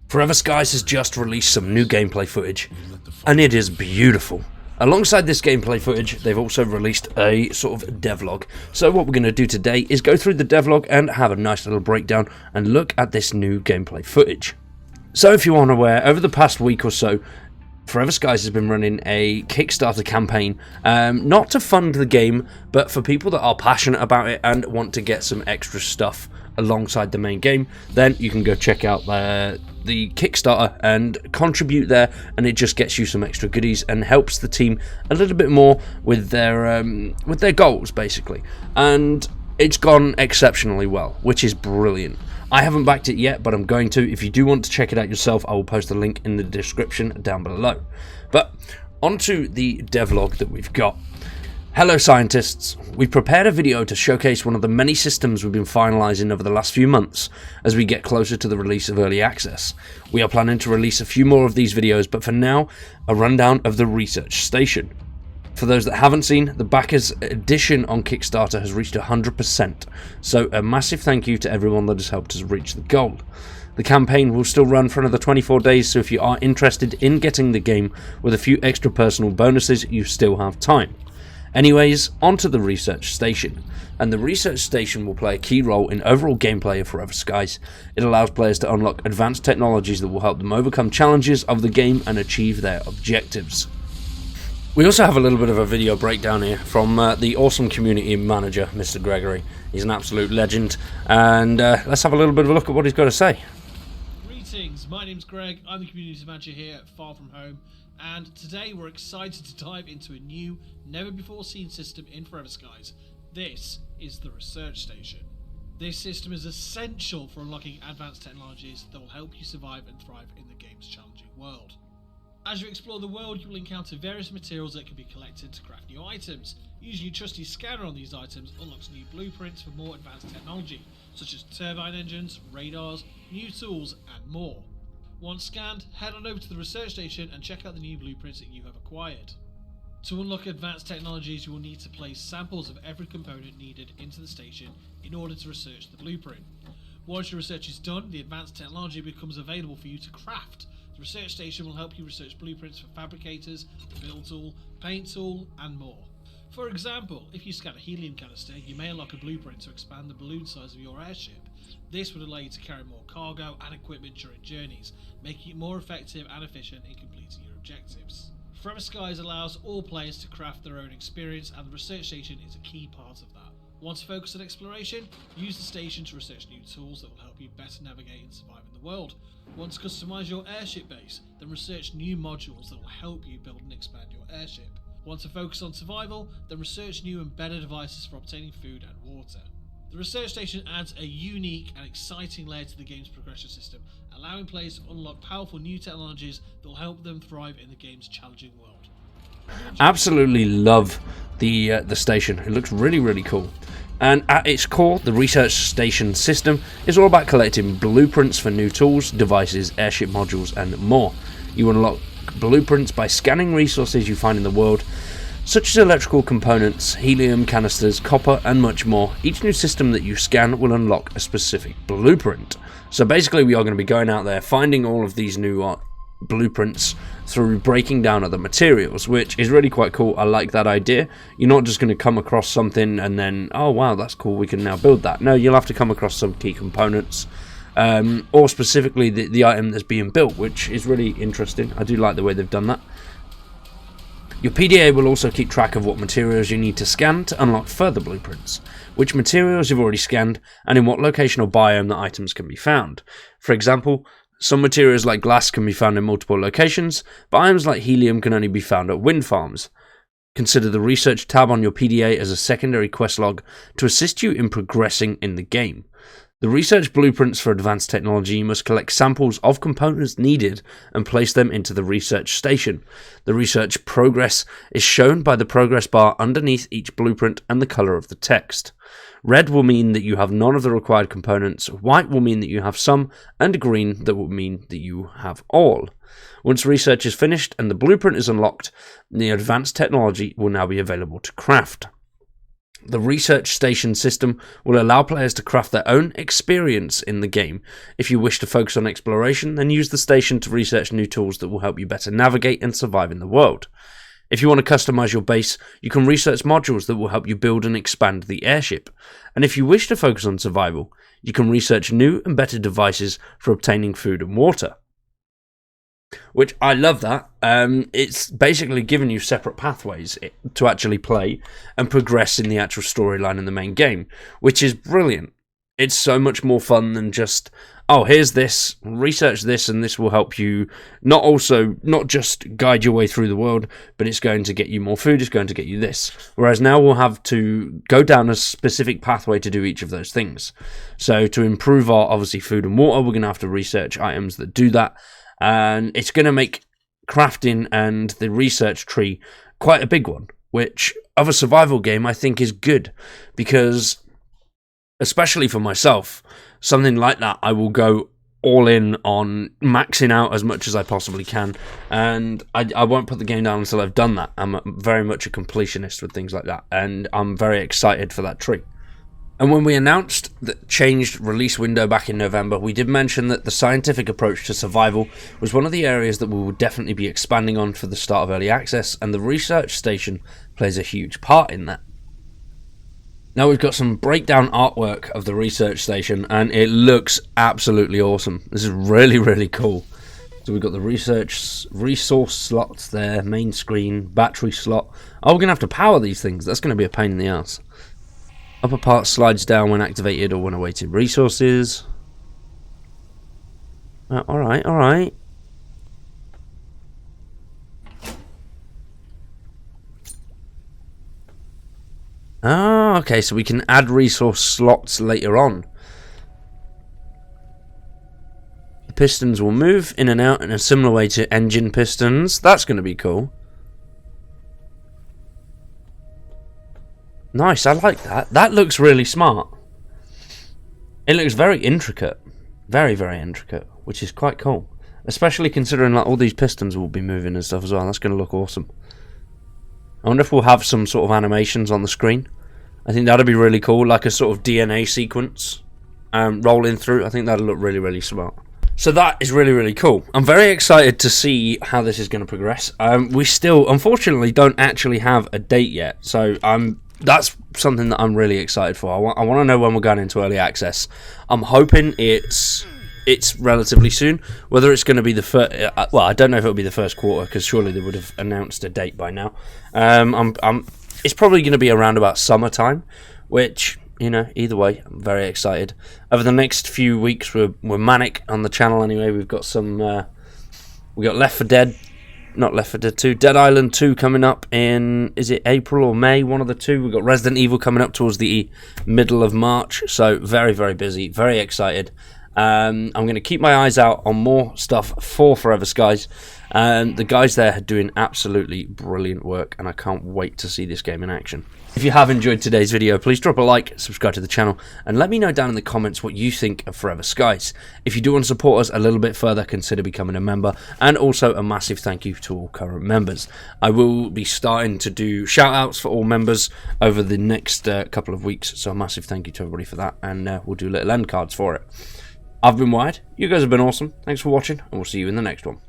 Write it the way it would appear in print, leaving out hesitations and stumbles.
Forever Skies has just released some new gameplay footage, and it is beautiful. Alongside this gameplay footage, they've also released a sort of devlog. So what we're going to do today is go through the devlog and have a nice little breakdown and look at this new gameplay footage. So if you aren't aware, over the past week or so, Forever Skies has been running a Kickstarter campaign, not to fund the game, but for people that are passionate about it and want to get some extra stuff alongside the main game. Then you can go check out the Kickstarter and contribute there, and it just gets you some extra goodies and helps the team a little bit more with their goals, basically. And it's gone exceptionally well, which is brilliant. I haven't backed it yet, but I'm going to. If you do want to check it out yourself, I will post a link in the description down below. But onto the devlog that we've got. Hello scientists, we've prepared a video to showcase one of the many systems we've been finalising over the last few months as we get closer to the release of Early Access. We are planning to release a few more of these videos, but for now, a rundown of the research station. For those that haven't seen, the backers edition on Kickstarter has reached 100%, so a massive thank you to everyone that has helped us reach the goal. The campaign will still run for another 24 days, so if you are interested in getting the game with a few extra personal bonuses, you still have time. Anyways, onto the research station, and the research station will play a key role in overall gameplay of Forever Skies. It allows players to unlock advanced technologies that will help them overcome challenges of the game and achieve their objectives. We also have a little bit of a video breakdown here from the awesome community manager, Mr. Gregory. He's an absolute legend, and let's have a little bit of a look at what he's got to say. Greetings, my name's Greg, I'm the community manager here at Far From Home, and today we're excited to dive into a new, never before seen system in Forever Skies. This is the research station. This system is essential for unlocking advanced technologies that will help you survive and thrive in the game's challenging world. As you explore the world, you will encounter various materials that can be collected to craft new items. Using your trusty scanner on these items unlocks new blueprints for more advanced technology, such as turbine engines, radars, new tools, and more. Once scanned, head on over to the research station and check out the new blueprints that you have acquired. To unlock advanced technologies, you will need to place samples of every component needed into the station in order to research the blueprint. Once your research is done, the advanced technology becomes available for you to craft. The research station will help you research blueprints for fabricators, the build tool, paint tool, and more. For example, if you scan a helium canister, you may unlock a blueprint to expand the balloon size of your airship. This would allow you to carry more cargo and equipment during journeys, making it more effective and efficient in completing your objectives. Forever Skies allows all players to craft their own experience, and the research station is a key part of that. Want to focus on exploration? Use the station to research new tools that will help you better navigate and survive in the world. Want to customise your airship base? Then research new modules that will help you build and expand your airship. Want to focus on survival? Then research new and better devices for obtaining food and water. The research station adds a unique and exciting layer to the game's progression system, allowing players to unlock powerful new technologies that will help them thrive in the game's challenging world. Absolutely love the station. It looks really, really cool. And at its core, the research station system is all about collecting blueprints for new tools, devices, airship modules, and more. You unlock blueprints by scanning resources you find in the world, such as electrical components, helium canisters, copper, and much more. Each new system that you scan will unlock a specific blueprint. So basically, we are going to be going out there, finding all of these new blueprints through breaking down other materials, which is really quite cool. I like that idea. You're not just going to come across something and then, oh wow, that's cool, we can now build that. No, you'll have to come across some key components, or specifically the item that's being built, which is really interesting. I do like the way they've done that. Your PDA will also keep track of what materials you need to scan to unlock further blueprints, which materials you've already scanned, and in what location or biome the items can be found. For example, some materials like glass can be found in multiple locations, but items like helium can only be found at wind farms. Consider the research tab on your PDA as a secondary quest log to assist you in progressing in the game. The research blueprints for advanced technology, you must collect samples of components needed and place them into the research station. The research progress is shown by the progress bar underneath each blueprint and the colour of the text. Red will mean that you have none of the required components, white will mean that you have some, and green that will mean that you have all. Once research is finished and the blueprint is unlocked, the advanced technology will now be available to craft. The research station system will allow players to craft their own experience in the game. If you wish to focus on exploration, then use the station to research new tools that will help you better navigate and survive in the world. If you want to customize your base, you can research modules that will help you build and expand the airship. And if you wish to focus on survival, you can research new and better devices for obtaining food and water. Which, I love that. It's basically given you separate pathways to actually play and progress in the actual storyline in the main game, which is brilliant. It's so much more fun than just, oh, here's this, research this, and this will help you not just guide your way through the world, but it's going to get you more food, it's going to get you this. Whereas now we'll have to go down a specific pathway to do each of those things. So to improve our, obviously, food and water, we're going to have to research items that do that. And it's going to make crafting and the research tree quite a big one, which of a survival game I think is good, because especially for myself, something like that I will go all in on maxing out as much as I possibly can, and I won't put the game down until I've done that. I'm very much a completionist with things like that, and I'm very excited for that tree. And when we announced the changed release window back in November, we did mention that the scientific approach to survival was one of the areas that we will definitely be expanding on for the start of early access, and the research station plays a huge part in that. Now we've got some breakdown artwork of the research station, and it looks absolutely awesome. This is really, really cool. So we've got the resource slots there, main screen, battery slot. Oh, we're going to have to power these things. That's going to be a pain in the ass. Upper part slides down when activated or when awaiting resources. Alright, alright. Oh, okay, so we can add resource slots later on. The pistons will move in and out in a similar way to engine pistons. That's going to be cool. Nice, I like that. That looks really smart. It looks very intricate. Very, very intricate, which is quite cool. Especially considering like all these pistons will be moving and stuff as well. That's going to look awesome. I wonder if we'll have some sort of animations on the screen. I think that'd be really cool, like a sort of DNA sequence rolling through. I think that'd look really, really smart. So that is really, really cool. I'm very excited to see how this is going to progress. We still, unfortunately, don't actually have a date yet. So that's something that I'm really excited for. I want to know when we're going into early access. I'm hoping it's relatively soon. Whether it's going to be the first, well, I don't know if it'll be the first quarter, because surely they would have announced a date by now. It's probably going to be around about summertime, which, you know, either way, I'm very excited. Over the next few weeks, we're manic on the channel anyway. We've got some, we got Left 4 Dead. Not Left 4 Dead 2, Dead Island 2 coming up in, is it April or May, one of the two. We've got Resident Evil coming up towards the middle of March, so very, very busy, very excited. I'm going to keep my eyes out on more stuff for Forever Skies. The guys there are doing absolutely brilliant work, and I can't wait to see this game in action. If you have enjoyed today's video, please drop a like, subscribe to the channel, and let me know down in the comments what you think of Forever Skies. If you do want to support us a little bit further, consider becoming a member, and also a massive thank you to all current members. I will be starting to do shout outs for all members over the next couple of weeks, so a massive thank you to everybody for that, and we'll do little end cards for it. I've been Wired, you guys have been awesome, thanks for watching, and we'll see you in the next one.